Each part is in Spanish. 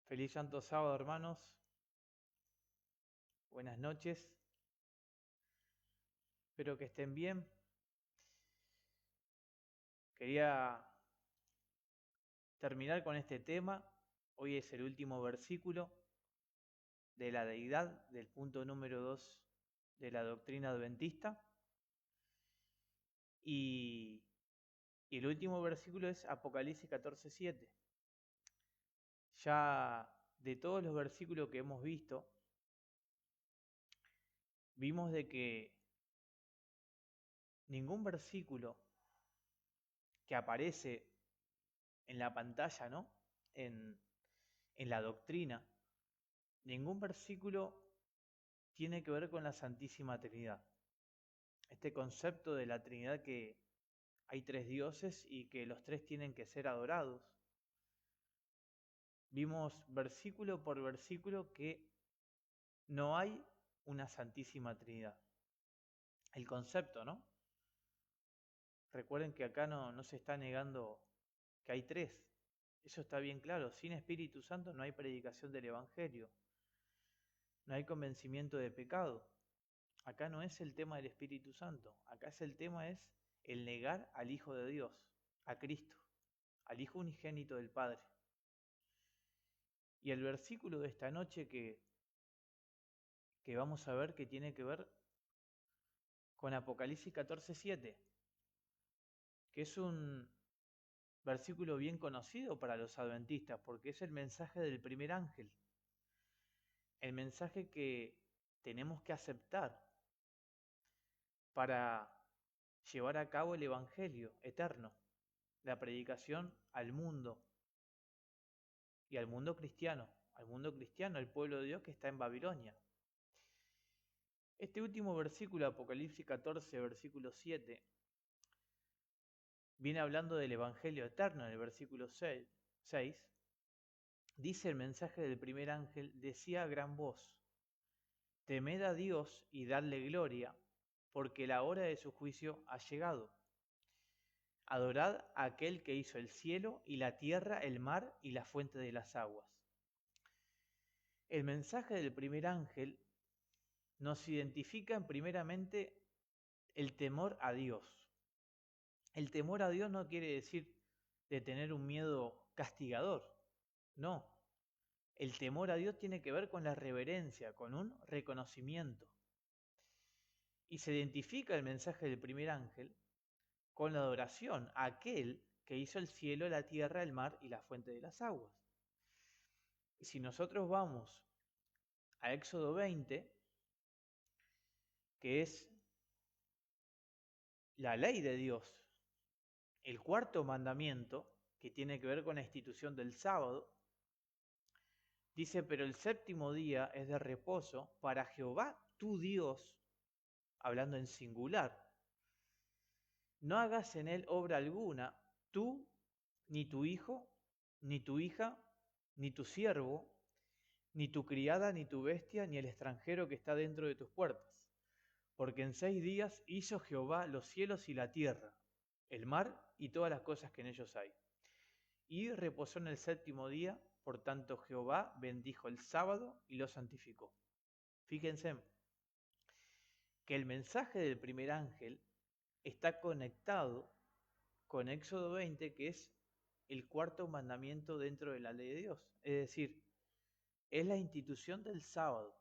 Feliz Santo Sábado, hermanos. Buenas noches. Espero que estén bien. Quería terminar con este tema. Hoy es el último versículo de la deidad, del punto número 2 de la doctrina adventista. Y el último versículo es Apocalipsis 14:7. Ya de todos los versículos que hemos visto, vimos de que ningún versículo que aparece en la pantalla, ¿no? En la doctrina, ningún versículo tiene que ver con la Santísima Trinidad. Este concepto de la Trinidad, que hay tres dioses y que los tres tienen que ser adorados. Vimos versículo por versículo que no hay una Santísima Trinidad. El concepto, ¿no? Recuerden que acá no se está negando que hay tres. Eso está bien claro. Sin Espíritu Santo no hay predicación del Evangelio. No hay convencimiento de pecado. Acá no es el tema del Espíritu Santo. Acá el tema es el negar al Hijo de Dios, a Cristo, al Hijo unigénito del Padre. Y el versículo de esta noche que vamos a ver, que tiene que ver con Apocalipsis 14:7, que es un versículo bien conocido para los adventistas, porque es el mensaje del primer ángel, el mensaje que tenemos que aceptar para llevar a cabo el Evangelio eterno, la predicación al mundo y al mundo cristiano, al pueblo de Dios que está en Babilonia. Este último versículo, Apocalipsis 14, versículo 7, viene hablando del Evangelio eterno. En el versículo 6, dice el mensaje del primer ángel, decía a gran voz: temed a Dios y dadle gloria, porque la hora de su juicio ha llegado. Adorad a aquel que hizo el cielo y la tierra, el mar y la fuente de las aguas. El mensaje del primer ángel nos identifica primeramente el temor a Dios. El temor a Dios no quiere decir de tener un miedo castigador, no. El temor a Dios tiene que ver con la reverencia, con un reconocimiento. Y se identifica el mensaje del primer ángel con la adoración a aquel que hizo el cielo, la tierra, el mar y la fuente de las aguas. Y si nosotros vamos a Éxodo 20, que es la ley de Dios, el cuarto mandamiento, que tiene que ver con la institución del sábado, dice: pero el séptimo día es de reposo para Jehová tu Dios, hablando en singular. No hagas en él obra alguna, tú, ni tu hijo, ni tu hija, ni tu siervo, ni tu criada, ni tu bestia, ni el extranjero que está dentro de tus puertas. Porque en 6 días hizo Jehová los cielos y la tierra, el mar y todas las cosas que en ellos hay. Y reposó en el séptimo día, por tanto Jehová bendijo el sábado y lo santificó. Fíjense que el mensaje del primer ángel está conectado con Éxodo 20, que es el cuarto mandamiento dentro de la ley de Dios. Es decir, es la institución del sábado.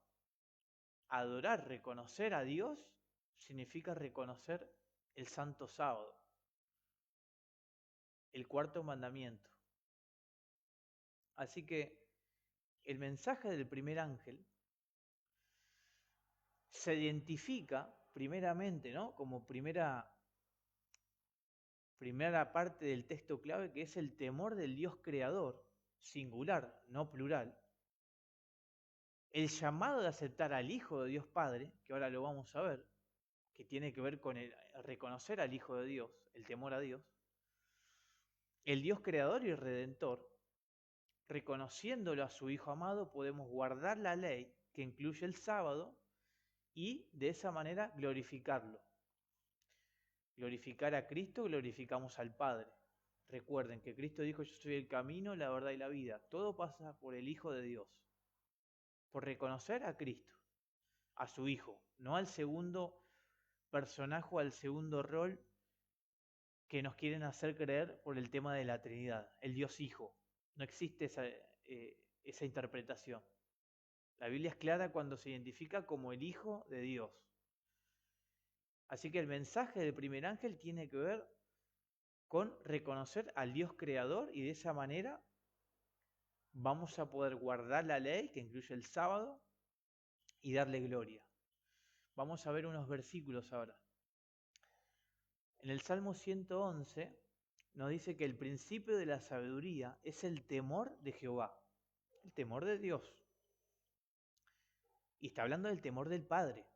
Adorar, reconocer a Dios, significa reconocer el santo sábado, el cuarto mandamiento. Así que el mensaje del primer ángel se identifica primeramente, ¿no?, como primera parte del texto clave, que es el temor del Dios creador, singular, no plural. El llamado de aceptar al Hijo de Dios Padre, que ahora lo vamos a ver, que tiene que ver con el reconocer al Hijo de Dios, el temor a Dios. El Dios creador y redentor, reconociéndolo a su Hijo amado, podemos guardar la ley que incluye el sábado y de esa manera glorificarlo. Glorificar a Cristo, glorificamos al Padre. Recuerden que Cristo dijo, yo soy el camino, la verdad y la vida. Todo pasa por el Hijo de Dios, por reconocer a Cristo, a su Hijo, no al segundo personaje o al segundo rol que nos quieren hacer creer por el tema de la Trinidad, el Dios Hijo. No existe esa interpretación. La Biblia es clara cuando se identifica como el Hijo de Dios. Así que el mensaje del primer ángel tiene que ver con reconocer al Dios creador y de esa manera vamos a poder guardar la ley, que incluye el sábado, y darle gloria. Vamos a ver unos versículos ahora. En el Salmo 111 nos dice que el principio de la sabiduría es el temor de Jehová, el temor de Dios. Y está hablando del temor del Padre.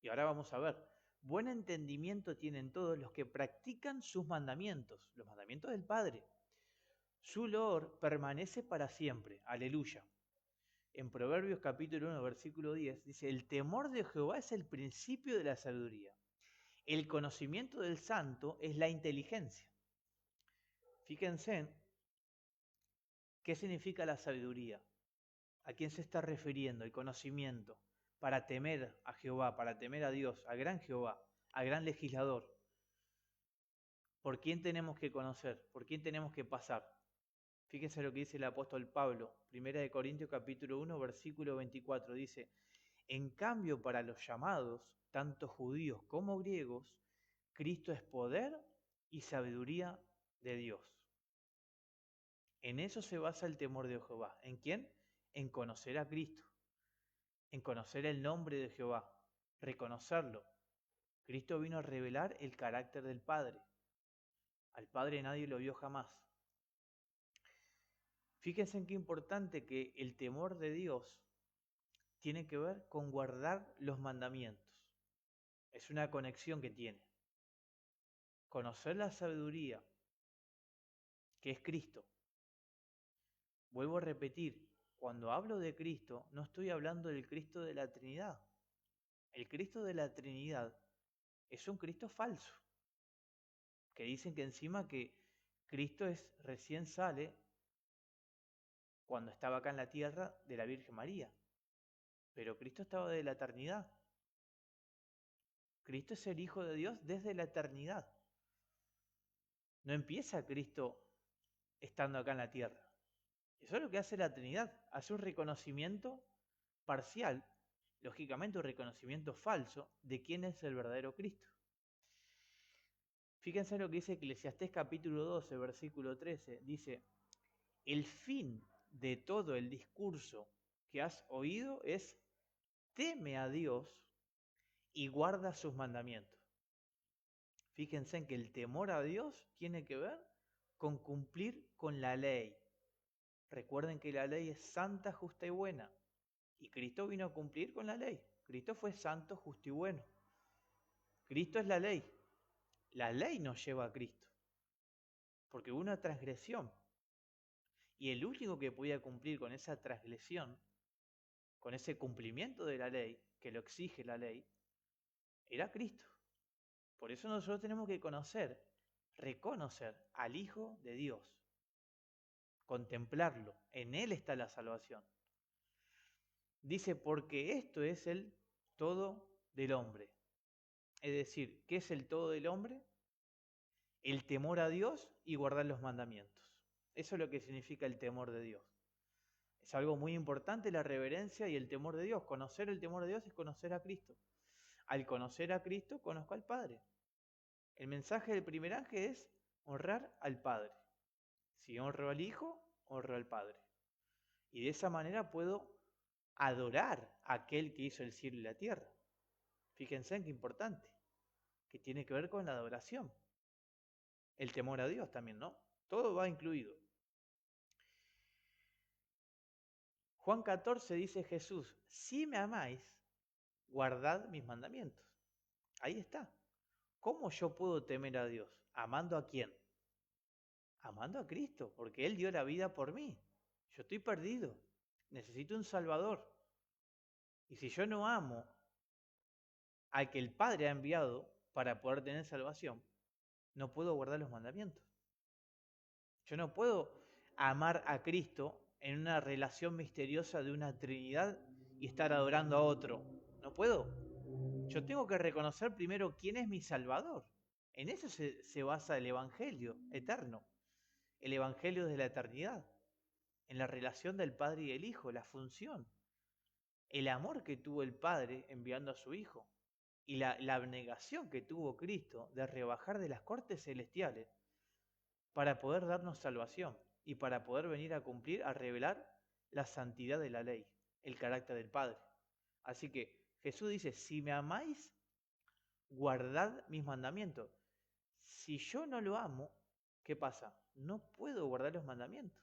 Y ahora vamos a ver, buen entendimiento tienen todos los que practican sus mandamientos, los mandamientos del Padre. Su loor permanece para siempre. Aleluya. En Proverbios capítulo 1, versículo 10, dice, el temor de Jehová es el principio de la sabiduría. El conocimiento del santo es la inteligencia. Fíjense qué significa la sabiduría. ¿A quién se está refiriendo? El conocimiento. Para temer a Jehová, para temer a Dios, al gran Jehová, al gran legislador. ¿Por quién tenemos que conocer? ¿Por quién tenemos que pasar? Fíjense lo que dice el apóstol Pablo, 1 Corintios capítulo 1, versículo 24, dice, en cambio para los llamados, tanto judíos como griegos, Cristo es poder y sabiduría de Dios. En eso se basa el temor de Jehová. ¿En quién? En conocer a Cristo, en conocer el nombre de Jehová, reconocerlo. Cristo vino a revelar el carácter del Padre. Al Padre nadie lo vio jamás. Fíjense en qué importante que el temor de Dios tiene que ver con guardar los mandamientos. Es una conexión que tiene. Conocer la sabiduría, que es Cristo. Vuelvo a repetir, cuando hablo de Cristo, no estoy hablando del Cristo de la Trinidad. El Cristo de la Trinidad es un Cristo falso, que dicen que encima que Cristo recién sale cuando estaba acá en la tierra de la Virgen María. Pero Cristo estaba de la eternidad. Cristo es el Hijo de Dios desde la eternidad. No empieza Cristo estando acá en la tierra. Eso es lo que hace la Trinidad, hace un reconocimiento parcial, lógicamente un reconocimiento falso de quién es el verdadero Cristo. Fíjense lo que dice Eclesiastés capítulo 12, versículo 13, dice, el fin de todo el discurso que has oído es teme a Dios y guarda sus mandamientos. Fíjense en que el temor a Dios tiene que ver con cumplir con la ley. Recuerden que la ley es santa, justa y buena. Y Cristo vino a cumplir con la ley. Cristo fue santo, justo y bueno. Cristo es la ley. La ley nos lleva a Cristo. Porque hubo una transgresión. Y el único que podía cumplir con esa transgresión, con ese cumplimiento de la ley, que lo exige la ley, era Cristo. Por eso nosotros tenemos que conocer, reconocer al Hijo de Dios. Contemplarlo. En Él está la salvación. Dice, porque esto es el todo del hombre. Es decir, ¿qué es el todo del hombre? El temor a Dios y guardar los mandamientos. Eso es lo que significa el temor de Dios. Es algo muy importante la reverencia y el temor de Dios. Conocer el temor de Dios es conocer a Cristo. Al conocer a Cristo, conozco al Padre. El mensaje del primer ángel es honrar al Padre. Si honro al Hijo, honro al Padre. Y de esa manera puedo adorar a aquel que hizo el cielo y la tierra. Fíjense en qué importante, que tiene que ver con la adoración. El temor a Dios también, ¿no? Todo va incluido. Juan 14 dice Jesús, si me amáis, guardad mis mandamientos. Ahí está. ¿Cómo yo puedo temer a Dios? ¿Amando a quién? Amando a Cristo, porque Él dio la vida por mí. Yo estoy perdido. Necesito un Salvador. Y si yo no amo al que el Padre ha enviado para poder tener salvación, no puedo guardar los mandamientos. Yo no puedo amar a Cristo en una relación misteriosa de una Trinidad y estar adorando a otro. No puedo. Yo tengo que reconocer primero quién es mi Salvador. En eso se basa el Evangelio eterno, el Evangelio de la eternidad, en la relación del Padre y el Hijo, la función, el amor que tuvo el Padre enviando a su Hijo y la abnegación que tuvo Cristo de rebajar de las cortes celestiales para poder darnos salvación y para poder venir a cumplir, a revelar la santidad de la ley, el carácter del Padre. Así que Jesús dice, si me amáis, guardad mis mandamientos. Si yo no lo amo, ¿qué pasa? No puedo guardar los mandamientos.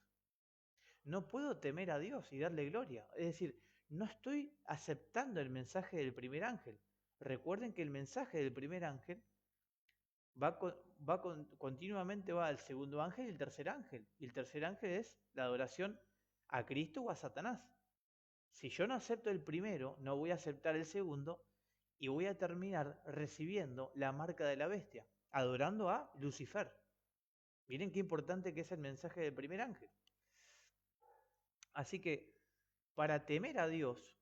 No puedo temer a Dios y darle gloria. Es decir, no estoy aceptando el mensaje del primer ángel. Recuerden que el mensaje del primer ángel continuamente va al segundo ángel y el tercer ángel. Y el tercer ángel es la adoración a Cristo o a Satanás. Si yo no acepto el primero, no voy a aceptar el segundo y voy a terminar recibiendo la marca de la bestia, adorando a Lucifer. Miren qué importante que es el mensaje del primer ángel. Así que para temer a Dios,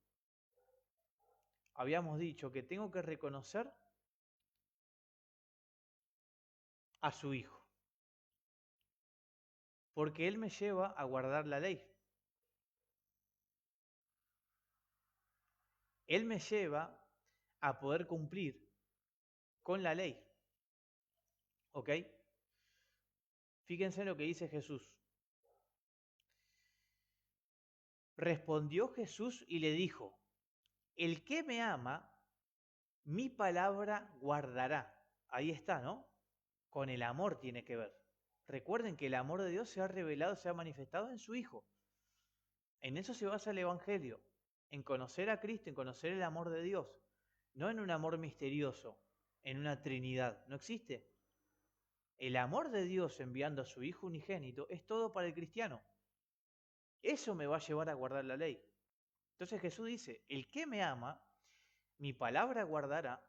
habíamos dicho que tengo que reconocer a su Hijo, porque Él me lleva a guardar la ley. Él me lleva a poder cumplir con la ley. ¿Ok? Fíjense en lo que dice Jesús. Respondió Jesús y le dijo, el que me ama, mi palabra guardará. Ahí está, ¿no? Con el amor tiene que ver. Recuerden que el amor de Dios se ha revelado, se ha manifestado en su Hijo. En eso se basa el Evangelio, en conocer a Cristo, en conocer el amor de Dios, no en un amor misterioso, en una Trinidad. ¿No existe? El amor de Dios enviando a su Hijo unigénito es todo para el cristiano. Eso me va a llevar a guardar la ley. Entonces Jesús dice, el que me ama, mi palabra guardará,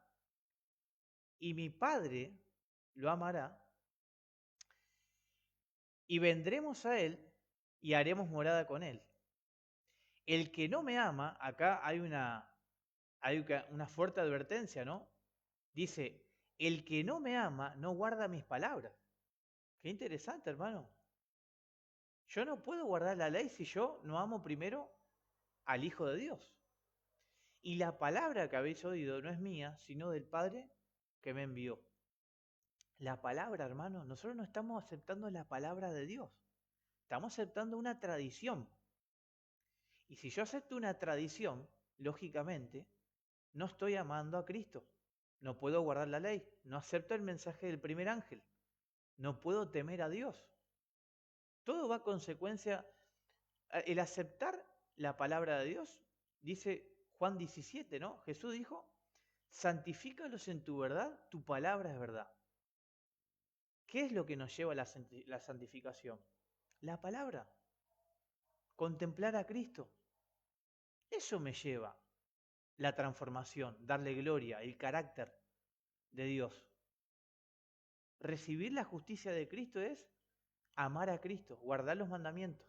y mi Padre lo amará, y vendremos a él y haremos morada con él. El que no me ama, acá hay una fuerte advertencia, ¿no? Dice, el que no me ama no guarda mis palabras. Qué interesante, hermano. Yo no puedo guardar la ley si yo no amo primero al Hijo de Dios. Y la palabra que habéis oído no es mía, sino del Padre que me envió. La palabra, hermano, nosotros no estamos aceptando la palabra de Dios. Estamos aceptando una tradición. Y si yo acepto una tradición, lógicamente, no estoy amando a Cristo. No puedo guardar la ley. No acepto el mensaje del primer ángel. No puedo temer a Dios. Todo va a consecuencia. El aceptar la palabra de Dios, dice Juan 17, ¿no? Jesús dijo, santifícalos en tu verdad, tu palabra es verdad. ¿Qué es lo que nos lleva a la santificación? La palabra. Contemplar a Cristo. Eso me lleva la transformación, darle gloria, el carácter de Dios. Recibir la justicia de Cristo es amar a Cristo, guardar los mandamientos.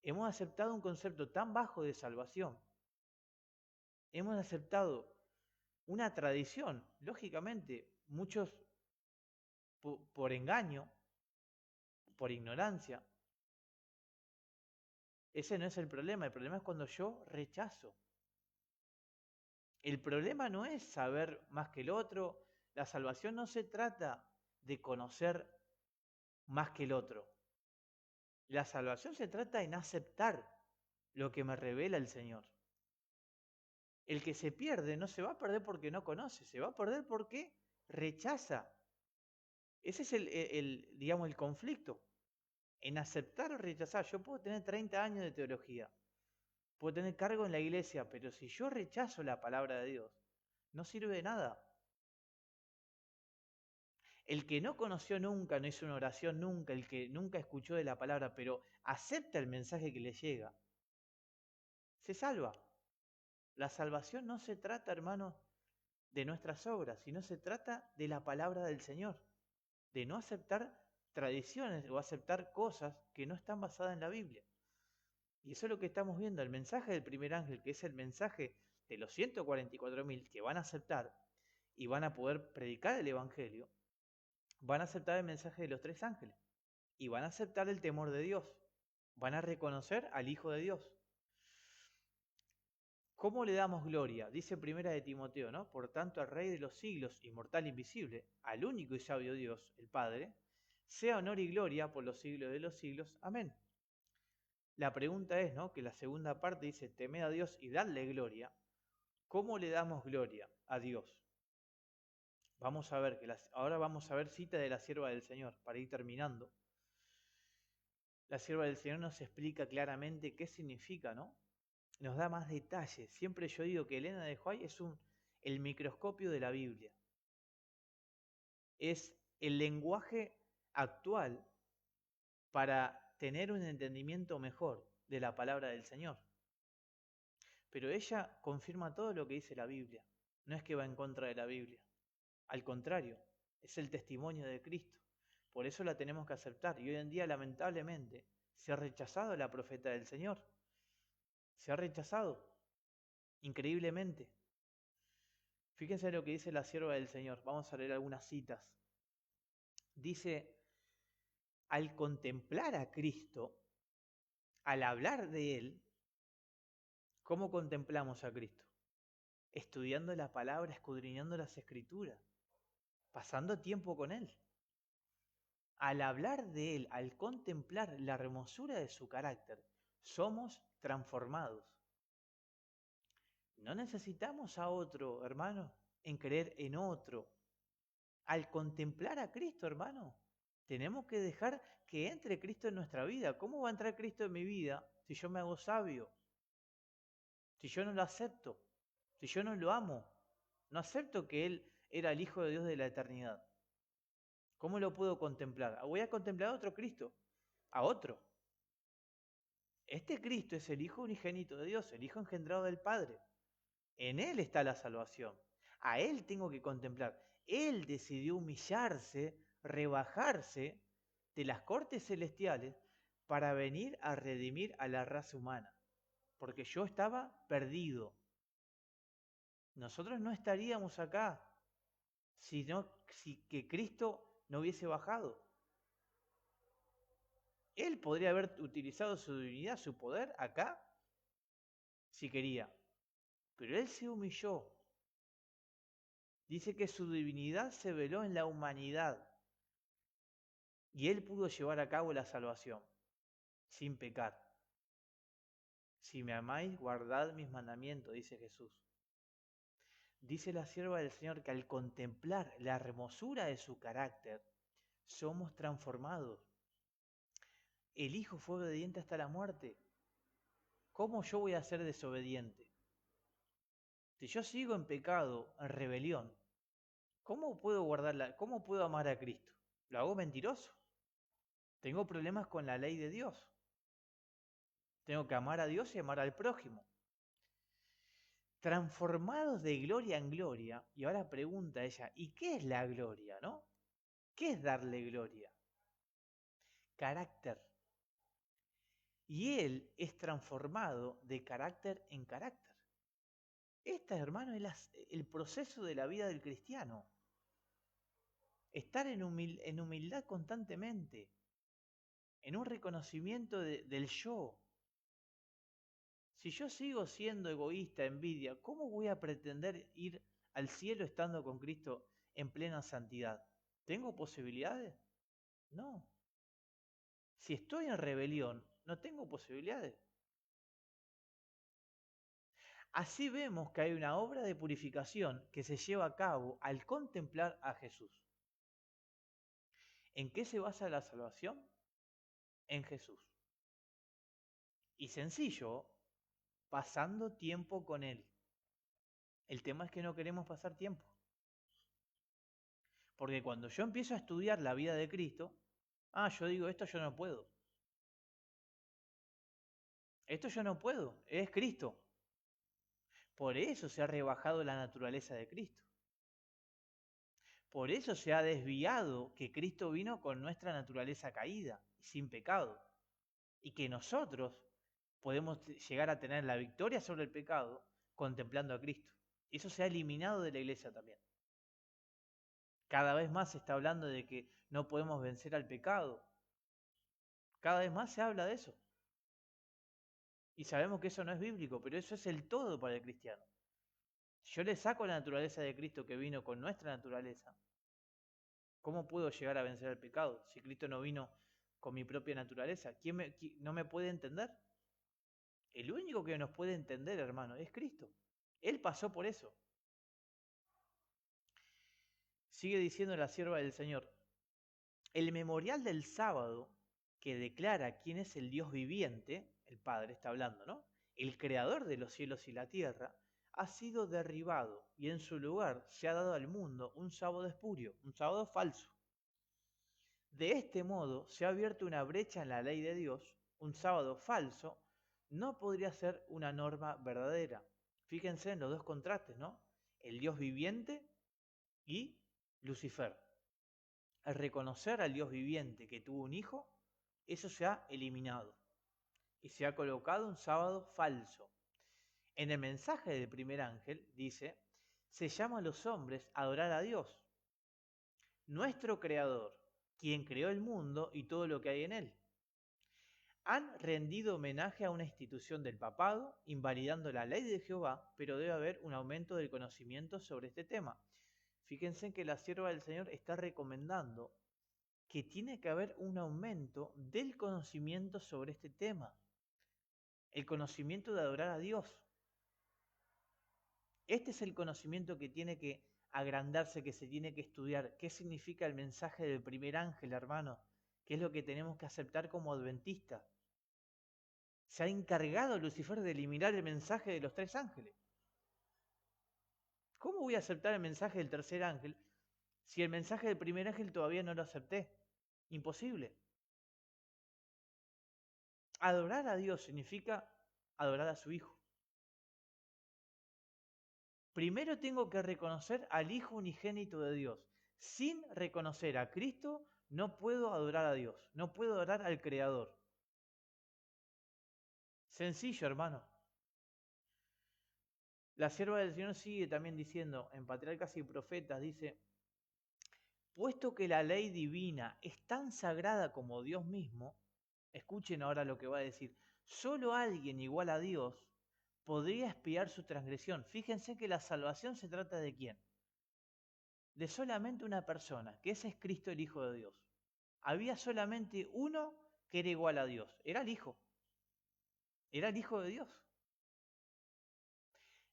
Hemos aceptado un concepto tan bajo de salvación. Hemos aceptado una tradición, lógicamente, muchos por engaño, por ignorancia. Ese no es el problema es cuando yo rechazo. El problema no es saber más que el otro, la salvación no se trata de conocer más que el otro. La salvación se trata en aceptar lo que me revela el Señor. El que se pierde no se va a perder porque no conoce, se va a perder porque rechaza. Ese es digamos, el conflicto. En aceptar o rechazar. Yo puedo tener 30 años de teología, puedo tener cargo en la iglesia, pero si yo rechazo la palabra de Dios, no sirve de nada. El que no conoció nunca, no hizo una oración nunca, el que nunca escuchó de la palabra, pero acepta el mensaje que le llega, se salva. La salvación no se trata, hermanos, de nuestras obras, sino se trata de la palabra del Señor, de no aceptar tradiciones o aceptar cosas que no están basadas en la Biblia. Y eso es lo que estamos viendo. El mensaje del primer ángel, que es el mensaje de los 144.000 que van a aceptar y van a poder predicar el Evangelio, van a aceptar el mensaje de los 3 ángeles y van a aceptar el temor de Dios. Van a reconocer al Hijo de Dios. ¿Cómo le damos gloria? Dice primera de Timoteo, ¿no? Por tanto, al Rey de los siglos, inmortal e invisible, al único y sabio Dios, el Padre, sea honor y gloria por los siglos de los siglos. Amén. La pregunta es, ¿no? Que la segunda parte dice, temed a Dios y dadle gloria. ¿Cómo le damos gloria a Dios? Vamos a ver, ahora vamos a ver cita de la sierva del Señor, para ir terminando. La sierva del Señor nos explica claramente qué significa, ¿no? Nos da más detalles. Siempre yo digo que Elena de White es el microscopio de la Biblia. Es el lenguaje actual para tener un entendimiento mejor de la palabra del Señor. Pero ella confirma todo lo que dice la Biblia. No es que va en contra de la Biblia. Al contrario, es el testimonio de Cristo. Por eso la tenemos que aceptar. Y hoy en día, lamentablemente, se ha rechazado la profeta del Señor. Se ha rechazado. Increíblemente. Fíjense lo que dice la sierva del Señor. Vamos a leer algunas citas. Dice, al contemplar a Cristo, al hablar de Él, ¿cómo contemplamos a Cristo? Estudiando la palabra, escudriñando las Escrituras, pasando tiempo con Él. Al hablar de Él, al contemplar la hermosura de su carácter, somos transformados. No necesitamos a otro, hermano, en creer en otro. Al contemplar a Cristo, hermano, tenemos que dejar que entre Cristo en nuestra vida. ¿Cómo va a entrar Cristo en mi vida si yo me hago sabio? Si yo no lo acepto, si yo no lo amo, no acepto que Él era el Hijo de Dios de la eternidad. ¿Cómo lo puedo contemplar? Voy a contemplar a otro Cristo, a otro. Este Cristo es el Hijo unigénito de Dios, el Hijo engendrado del Padre. En Él está la salvación. A Él tengo que contemplar. Él decidió humillarse, rebajarse de las cortes celestiales para venir a redimir a la raza humana. Porque yo estaba perdido. Nosotros no estaríamos acá si que Cristo no hubiese bajado. Él podría haber utilizado su divinidad, su poder acá, si quería. Pero Él se humilló. Dice que su divinidad se veló en la humanidad. Y Él pudo llevar a cabo la salvación, sin pecar. Si me amáis, guardad mis mandamientos, dice Jesús. Dice la sierva del Señor que al contemplar la hermosura de su carácter, somos transformados. El Hijo fue obediente hasta la muerte. ¿Cómo yo voy a ser desobediente? Si yo sigo en pecado, en rebelión, ¿cómo puedo amar a Cristo? ¿Lo hago mentiroso? Tengo problemas con la ley de Dios. Tengo que amar a Dios y amar al prójimo. Transformados de gloria en gloria, y ahora pregunta ella, ¿y qué es la gloria, no? ¿Qué es darle gloria? Carácter. Y Él es transformado de carácter en carácter. Esta, hermano, es el proceso de la vida del cristiano. Estar en humildad constantemente, en un reconocimiento del yo. Si yo sigo siendo egoísta, envidia, ¿cómo voy a pretender ir al cielo estando con Cristo en plena santidad? ¿Tengo posibilidades? No. Si estoy en rebelión, no tengo posibilidades. Así vemos que hay una obra de purificación que se lleva a cabo al contemplar a Jesús. ¿En qué se basa la salvación? En Jesús. Y sencillo, pasando tiempo con Él. El tema es que no queremos pasar tiempo. Porque cuando yo empiezo a estudiar la vida de Cristo, yo digo, esto yo no puedo. Esto yo no puedo, es Cristo. Por eso se ha rebajado la naturaleza de Cristo. Por eso se ha desviado que Cristo vino con nuestra naturaleza caída, sin pecado, y que nosotros podemos llegar a tener la victoria sobre el pecado contemplando a Cristo. Eso se ha eliminado de la iglesia también. Cada vez más se está hablando de que no podemos vencer al pecado. Cada vez más se habla de eso. Y sabemos que eso no es bíblico, pero eso es el todo para el cristiano. Si yo le saco la naturaleza de Cristo que vino con nuestra naturaleza, ¿cómo puedo llegar a vencer al pecado si Cristo no vino con mi propia naturaleza? ¿Quién no me puede entender? El único que nos puede entender, hermano, es Cristo. Él pasó por eso. Sigue diciendo la sierva del Señor, el memorial del sábado que declara quién es el Dios viviente, el Padre está hablando, ¿no? El creador de los cielos y la tierra, ha sido derribado y en su lugar se ha dado al mundo un sábado espurio, un sábado falso. De este modo se ha abierto una brecha en la ley de Dios, un sábado falso no podría ser una norma verdadera. Fíjense en los dos contrastes, ¿no? El Dios viviente y Lucifer. Al reconocer al Dios viviente que tuvo un hijo, eso se ha eliminado y se ha colocado un sábado falso. En el mensaje del primer ángel dice, se llama a los hombres a adorar a Dios, nuestro creador, quien creó el mundo y todo lo que hay en él. Han rendido homenaje a una institución del papado, invalidando la ley de Jehová, pero debe haber un aumento del conocimiento sobre este tema. Fíjense que la sierva del Señor está recomendando que tiene que haber un aumento del conocimiento sobre este tema. El conocimiento de adorar a Dios. Este es el conocimiento que tiene que agrandarse, que se tiene que estudiar. ¿Qué significa el mensaje del primer ángel, hermano? ¿Qué es lo que tenemos que aceptar como adventistas? Se ha encargado Lucifer de eliminar el mensaje de los tres ángeles. ¿Cómo voy a aceptar el mensaje del tercer ángel si el mensaje del primer ángel todavía no lo acepté? Imposible. Adorar a Dios significa adorar a su Hijo. Primero tengo que reconocer al Hijo unigénito de Dios. Sin reconocer a Cristo no puedo adorar a Dios, no puedo adorar al Creador. Sencillo, hermano. La sierva del Señor sigue también diciendo, en Patriarcas y Profetas, dice, puesto que la ley divina es tan sagrada como Dios mismo, escuchen ahora lo que va a decir, solo alguien igual a Dios podría expiar su transgresión. Fíjense que la salvación se trata de ¿quién? De solamente una persona, que ese es Cristo el Hijo de Dios. Había solamente uno que era igual a Dios, era el Hijo de Dios.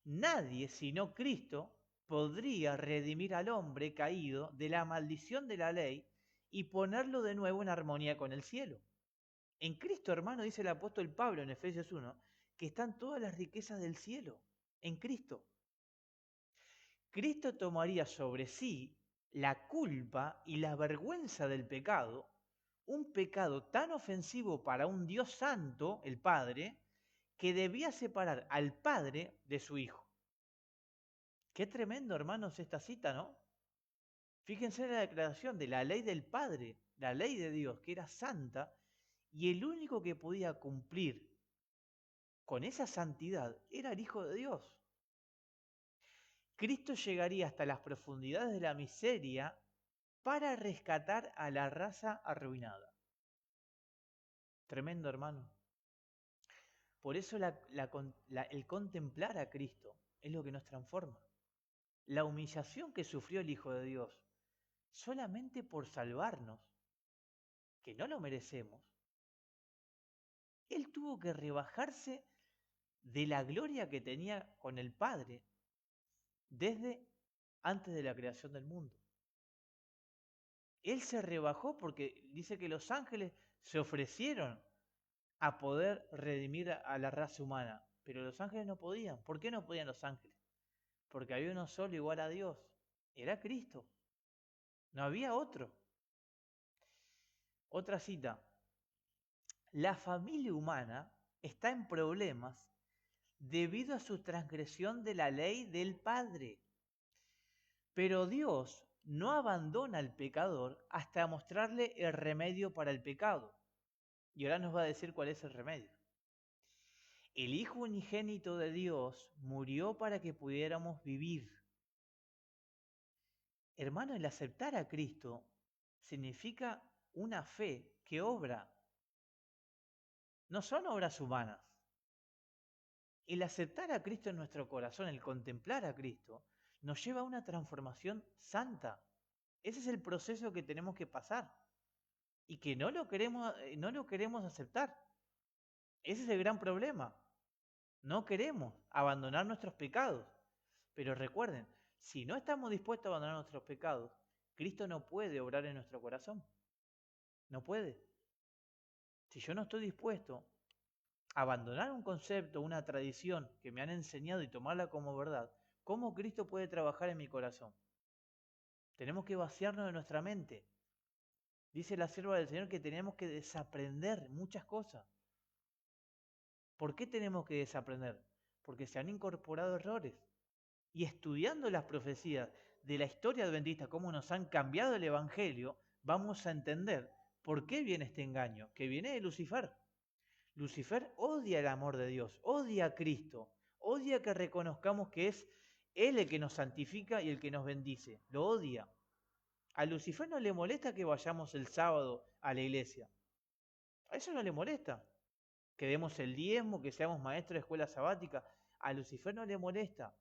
Nadie sino Cristo podría redimir al hombre caído de la maldición de la ley y ponerlo de nuevo en armonía con el cielo. En Cristo, hermano, dice el apóstol Pablo en Efesios 1, que están todas las riquezas del cielo, en Cristo. Cristo tomaría sobre sí la culpa y la vergüenza del pecado, un pecado tan ofensivo para un Dios santo, el Padre, que debía separar al Padre de su Hijo. Qué tremendo, hermanos, esta cita, ¿no? Fíjense en la declaración de la ley del Padre, la ley de Dios, que era santa, y el único que podía cumplir con esa santidad era el Hijo de Dios. Cristo llegaría hasta las profundidades de la miseria para rescatar a la raza arruinada. Tremendo, hermano. Por eso el contemplar a Cristo es lo que nos transforma. La humillación que sufrió el Hijo de Dios, solamente por salvarnos, que no lo merecemos, Él tuvo que rebajarse de la gloria que tenía con el Padre desde antes de la creación del mundo. Él se rebajó porque dice que los ángeles se ofrecieron a poder redimir a la raza humana, pero los ángeles no podían. ¿Por qué no podían los ángeles? Porque había uno solo igual a Dios, era Cristo, no había otro. Otra cita, la familia humana está en problemas debido a su transgresión de la ley del Padre. Pero Dios no abandona al pecador hasta mostrarle el remedio para el pecado. Y ahora nos va a decir cuál es el remedio. El Hijo unigénito de Dios murió para que pudiéramos vivir. Hermano, el aceptar a Cristo significa una fe que obra. No son obras humanas. El aceptar a Cristo en nuestro corazón, el contemplar a Cristo, nos lleva a una transformación santa. Ese es el proceso que tenemos que pasar y que no lo queremos aceptar. Ese es el gran problema. No queremos abandonar nuestros pecados. Pero recuerden, si no estamos dispuestos a abandonar nuestros pecados, Cristo no puede obrar en nuestro corazón. No puede. Si yo no estoy dispuesto a abandonar un concepto, una tradición que me han enseñado y tomarla como verdad, ¿cómo Cristo puede trabajar en mi corazón? Tenemos que vaciarnos de nuestra mente. Dice la sierva del Señor que tenemos que desaprender muchas cosas. ¿Por qué tenemos que desaprender? Porque se han incorporado errores. Y estudiando las profecías de la historia adventista, cómo nos han cambiado el Evangelio, vamos a entender por qué viene este engaño, que viene de Lucifer. Lucifer odia el amor de Dios, odia a Cristo, odia que reconozcamos que es Él el que nos santifica y el que nos bendice, lo odia. A Lucifer no le molesta que vayamos el sábado a la iglesia, a eso no le molesta. Que demos el diezmo, que seamos maestros de escuela sabática, a Lucifer no le molesta.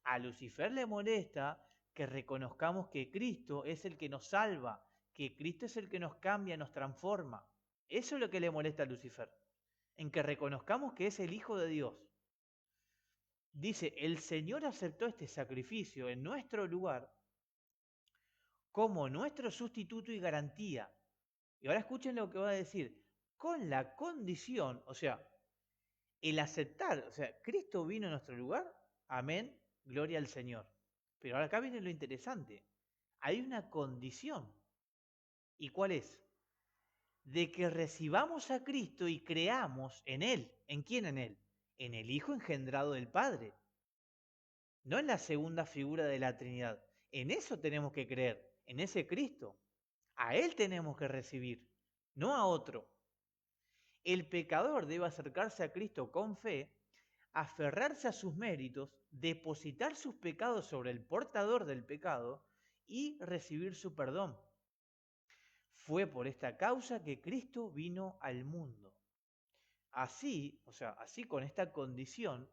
A Lucifer le molesta que reconozcamos que Cristo es el que nos salva, que Cristo es el que nos cambia, nos transforma. Eso es lo que le molesta a Lucifer, en que reconozcamos que es el Hijo de Dios. Dice, el Señor aceptó este sacrificio en nuestro lugar como nuestro sustituto y garantía. Y ahora escuchen lo que va a decir, con la condición, o sea, el aceptar, o sea, Cristo vino en nuestro lugar, amén, gloria al Señor. Pero ahora acá viene lo interesante, hay una condición. ¿Y cuál es? De que recibamos a Cristo y creamos en Él. ¿En quién en Él? En el Hijo engendrado del Padre. No en la segunda figura de la Trinidad. En eso tenemos que creer, en ese Cristo. A Él tenemos que recibir, no a otro. El pecador debe acercarse a Cristo con fe, aferrarse a sus méritos, depositar sus pecados sobre el portador del pecado y recibir su perdón. Fue por esta causa que Cristo vino al mundo. Así, o sea, así con esta condición,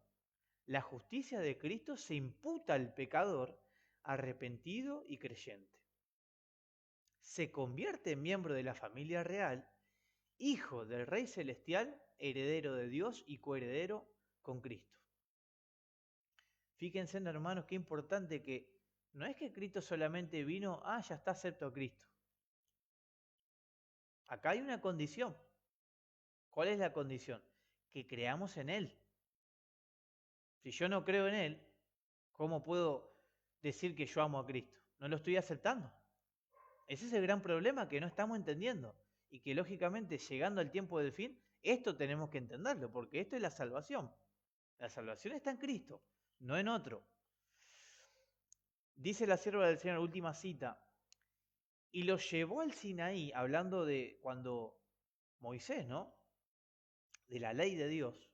la justicia de Cristo se imputa al pecador arrepentido y creyente. Se convierte en miembro de la familia real, hijo del Rey Celestial, heredero de Dios y coheredero con Cristo. Fíjense, hermanos, qué importante que no es que Cristo solamente vino, ya está, acepto a Cristo. Acá hay una condición. ¿Cuál es la condición? Que creamos en Él. Si yo no creo en Él, ¿cómo puedo decir que yo amo a Cristo? No lo estoy aceptando. Ese es el gran problema que no estamos entendiendo y que lógicamente llegando al tiempo del fin, esto tenemos que entenderlo, porque esto es la salvación. La salvación está en Cristo, no en otro. Dice la sierva del Señor, última cita, y lo llevó al Sinaí, hablando de cuando Moisés, ¿no? De la ley de Dios.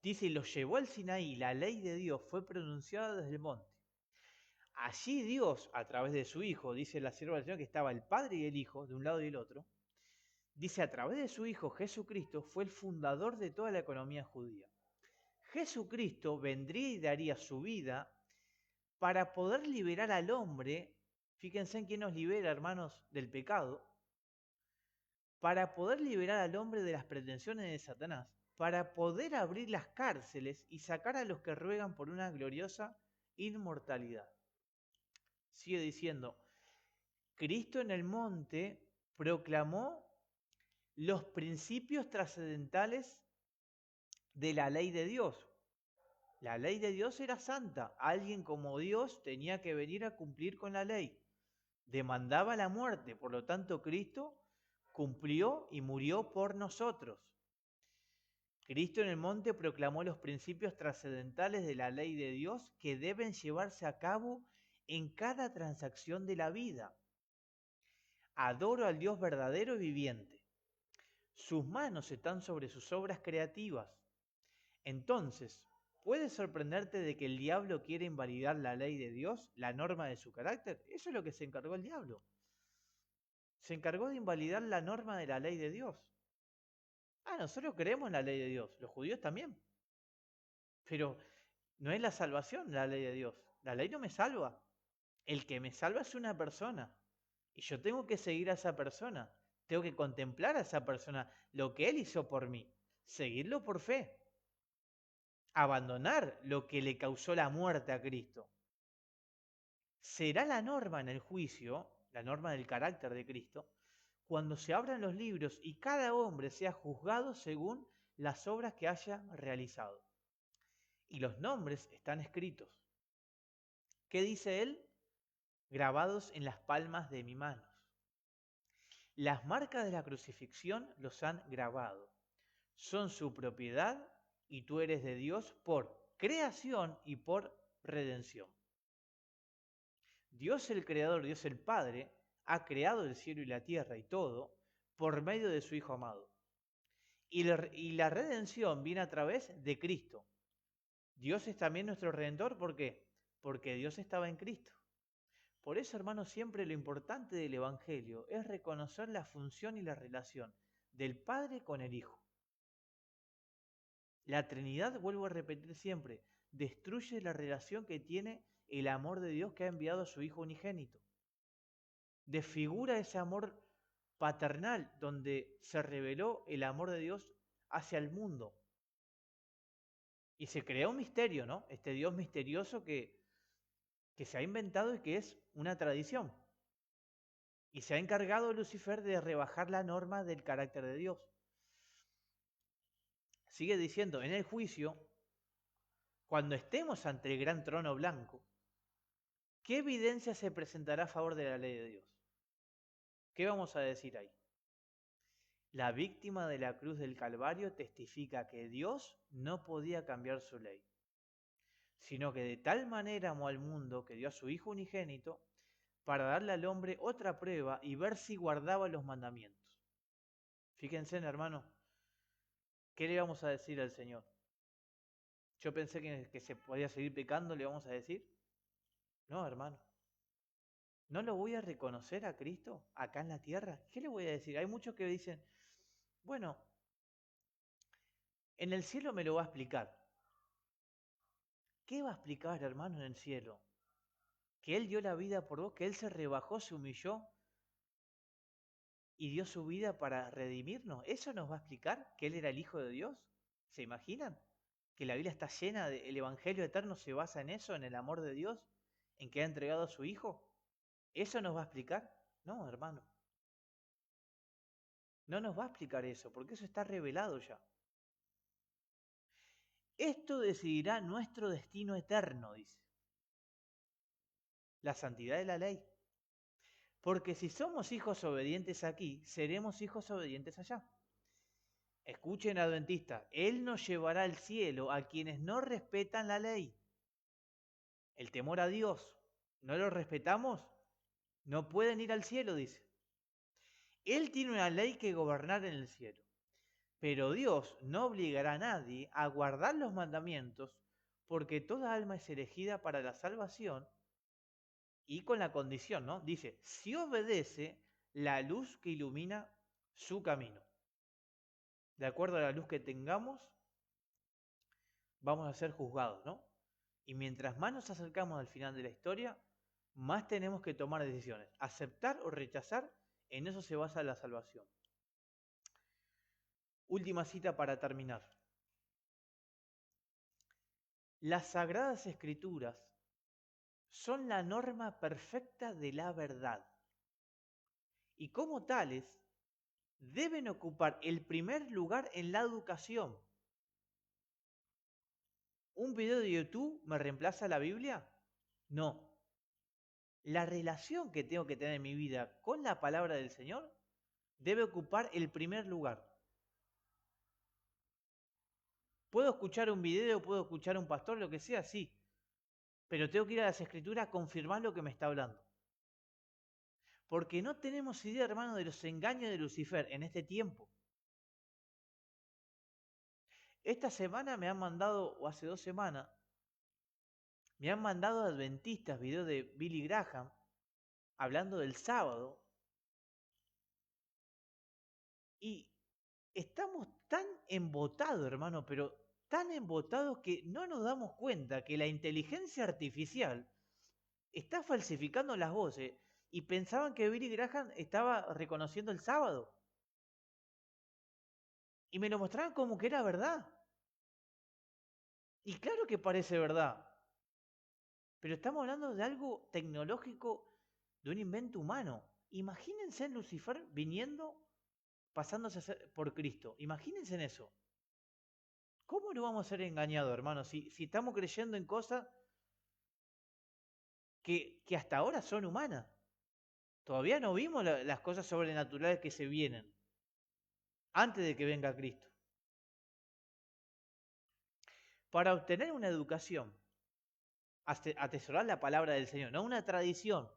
Dice, y lo llevó al Sinaí, la ley de Dios fue pronunciada desde el monte. Allí Dios, a través de su Hijo, dice la sierva del Señor que estaba el Padre y el Hijo, de un lado y el otro, dice, a través de su Hijo Jesucristo fue el fundador de toda la economía judía. Jesucristo vendría y daría su vida para poder liberar al hombre, fíjense en quién nos libera, hermanos, del pecado, para poder liberar al hombre de las pretensiones de Satanás, para poder abrir las cárceles y sacar a los que ruegan por una gloriosa inmortalidad. Sigue diciendo, Cristo en el monte proclamó los principios trascendentales de la ley de Dios. La ley de Dios era santa. Alguien como Dios tenía que venir a cumplir con la ley. Demandaba la muerte, por lo tanto Cristo cumplió y murió por nosotros. Cristo en el monte proclamó los principios trascendentales de la ley de Dios que deben llevarse a cabo en cada transacción de la vida. Adoro al Dios verdadero y viviente. Sus manos están sobre sus obras creativas. Entonces, ¿puede sorprenderte de que el diablo quiere invalidar la ley de Dios, la norma de su carácter? Eso es lo que se encargó el diablo. Se encargó de invalidar la norma de la ley de Dios. Nosotros creemos en la ley de Dios, los judíos también. Pero no es la salvación la ley de Dios. La ley no me salva. El que me salva es una persona. Y yo tengo que seguir a esa persona. Tengo que contemplar a esa persona, lo que él hizo por mí. Seguirlo por fe. Abandonar lo que le causó la muerte a Cristo. Será la norma en el juicio, la norma del carácter de Cristo, cuando se abran los libros y cada hombre sea juzgado según las obras que haya realizado. Y los nombres están escritos. ¿Qué dice él? Grabados en las palmas de mis manos. Las marcas de la crucifixión los han grabado. Son su propiedad y tú eres de Dios por creación y por redención. Dios el Creador, Dios el Padre, ha creado el cielo y la tierra y todo por medio de su Hijo amado. Y la redención viene a través de Cristo. Dios es también nuestro Redentor, ¿por qué? Porque Dios estaba en Cristo. Por eso, hermanos, siempre lo importante del Evangelio es reconocer la función y la relación del Padre con el Hijo. La Trinidad, vuelvo a repetir siempre, destruye la relación que tiene el amor de Dios que ha enviado a su Hijo unigénito. Desfigura ese amor paternal donde se reveló el amor de Dios hacia el mundo. Y se crea un misterio, ¿no? Este Dios misterioso que se ha inventado y que es una tradición. Y se ha encargado Lucifer de rebajar la norma del carácter de Dios. Sigue diciendo, en el juicio, cuando estemos ante el gran trono blanco, ¿qué evidencia se presentará a favor de la ley de Dios? ¿Qué vamos a decir ahí? La víctima de la cruz del Calvario testifica que Dios no podía cambiar su ley, sino que de tal manera amó al mundo que dio a su Hijo unigénito para darle al hombre otra prueba y ver si guardaba los mandamientos. Fíjense, hermano, ¿qué le vamos a decir al Señor? Yo pensé que se podía seguir pecando, ¿le vamos a decir? No, hermano. ¿No lo voy a reconocer a Cristo acá en la tierra? ¿Qué le voy a decir? Hay muchos que dicen, bueno, en el cielo me lo va a explicar. ¿Qué va a explicar, hermano, en el cielo? Que Él dio la vida por vos, que Él se rebajó, se humilló y dio su vida para redimirnos. ¿Eso nos va a explicar que Él era el Hijo de Dios? ¿Se imaginan? Que la Biblia está llena de, el Evangelio eterno se basa en eso, en el amor de Dios, en que ha entregado a su Hijo. ¿Eso nos va a explicar? No, hermano. No nos va a explicar eso, porque eso está revelado ya. Esto decidirá nuestro destino eterno, dice. La santidad de la ley. Porque si somos hijos obedientes aquí, seremos hijos obedientes allá. Escuchen, adventista, Él nos llevará al cielo a quienes no respetan la ley. El temor a Dios, ¿no lo respetamos? No pueden ir al cielo, dice. Él tiene una ley que gobernar en el cielo. Pero Dios no obligará a nadie a guardar los mandamientos porque toda alma es elegida para la salvación y con la condición, ¿no? Dice, si obedece la luz que ilumina su camino. De acuerdo a la luz que tengamos, vamos a ser juzgados, ¿no? Y mientras más nos acercamos al final de la historia, más tenemos que tomar decisiones. Aceptar o rechazar, en eso se basa la salvación. Última cita para terminar. Las Sagradas Escrituras son la norma perfecta de la verdad. Y como tales, deben ocupar el primer lugar en la educación. ¿Un video de YouTube me reemplaza la Biblia? No. La relación que tengo que tener en mi vida con la palabra del Señor debe ocupar el primer lugar. ¿Puedo escuchar un video, puedo escuchar un pastor, lo que sea? Sí. pero tengo que ir a las Escrituras a confirmar lo que me está hablando. Porque no tenemos idea, hermano, de los engaños de Lucifer en este tiempo. Esta semana me han mandado, o hace 2 semanas, me han mandado adventistas videos de Billy Graham hablando del sábado. Y estamos tan embotados, hermano, pero tan embotados que no nos damos cuenta que la inteligencia artificial está falsificando las voces y pensaban que Billy Graham estaba reconociendo el sábado. Y me lo mostraban como que era verdad. Y claro que parece verdad, pero estamos hablando de algo tecnológico, de un invento humano. Imagínense en Lucifer viniendo, pasándose por Cristo. Imagínense en eso. ¿Cómo no vamos a ser engañados, hermano? Si estamos creyendo en cosas que hasta ahora son humanas. Todavía no vimos las cosas sobrenaturales que se vienen antes de que venga Cristo. Para obtener una educación, atesorar la palabra del Señor, no una tradición.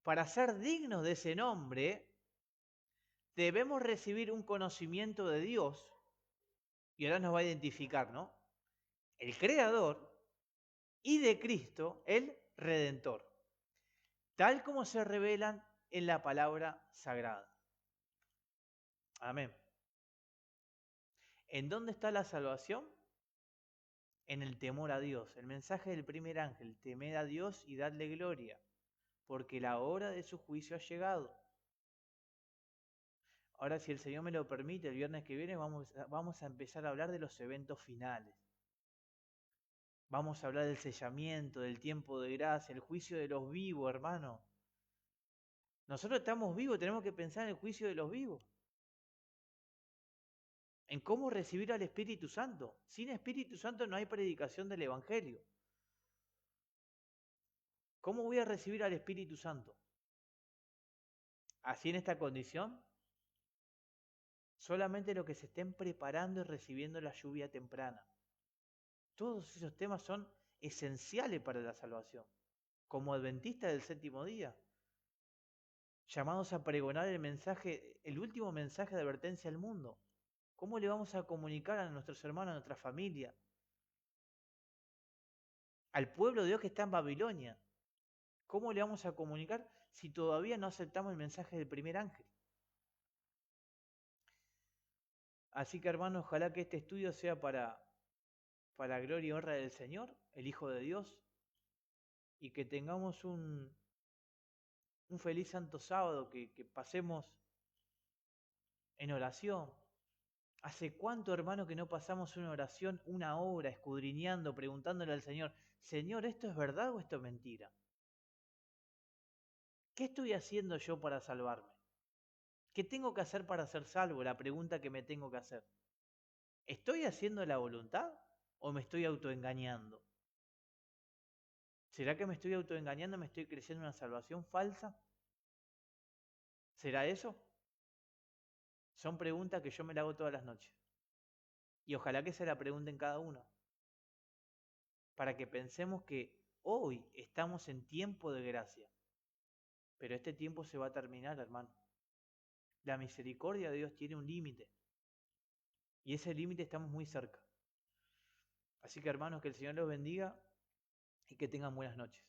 Para ser dignos de ese nombre, debemos recibir un conocimiento de Dios, y ahora nos va a identificar, ¿no? El Creador, y de Cristo, el Redentor, tal como se revelan en la palabra sagrada. Amén. ¿En dónde está la salvación? En el temor a Dios. El mensaje del primer ángel: temed a Dios y dadle gloria, porque la hora de su juicio ha llegado. Ahora, si el Señor me lo permite, el viernes que viene vamos a empezar a hablar de los eventos finales. Vamos a hablar del sellamiento, del tiempo de gracia, el juicio de los vivos, hermano. Nosotros estamos vivos, tenemos que pensar en el juicio de los vivos. En cómo recibir al Espíritu Santo. Sin Espíritu Santo no hay predicación del Evangelio. ¿Cómo voy a recibir al Espíritu Santo? Así en esta condición, solamente los que se estén preparando y recibiendo la lluvia temprana. Todos esos temas son esenciales para la salvación. Como adventistas del séptimo día, llamados a pregonar el mensaje, el último mensaje de advertencia al mundo. ¿Cómo le vamos a comunicar a nuestros hermanos, a nuestra familia, al pueblo de Dios que está en Babilonia? ¿Cómo le vamos a comunicar si todavía no aceptamos el mensaje del primer ángel? Así que, hermanos, ojalá que este estudio sea para gloria y honra del Señor, el Hijo de Dios, y que tengamos un feliz Santo Sábado, que pasemos en oración. ¿Hace cuánto, hermano, que no pasamos una oración, una hora, escudriñando, preguntándole al Señor: Señor, ¿esto es verdad o esto es mentira? ¿Qué estoy haciendo yo para salvarme? ¿Qué tengo que hacer para ser salvo? La pregunta que me tengo que hacer. ¿Estoy haciendo la voluntad o me estoy autoengañando? ¿Será que me estoy autoengañando, me estoy creyendo una salvación falsa? ¿Será eso? Son preguntas que yo me las hago todas las noches. Y ojalá que se la pregunten cada uno. Para que pensemos que hoy estamos en tiempo de gracia. Pero este tiempo se va a terminar, hermano. La misericordia de Dios tiene un límite. Y ese límite estamos muy cerca. Así que, hermanos, que el Señor los bendiga y que tengan buenas noches.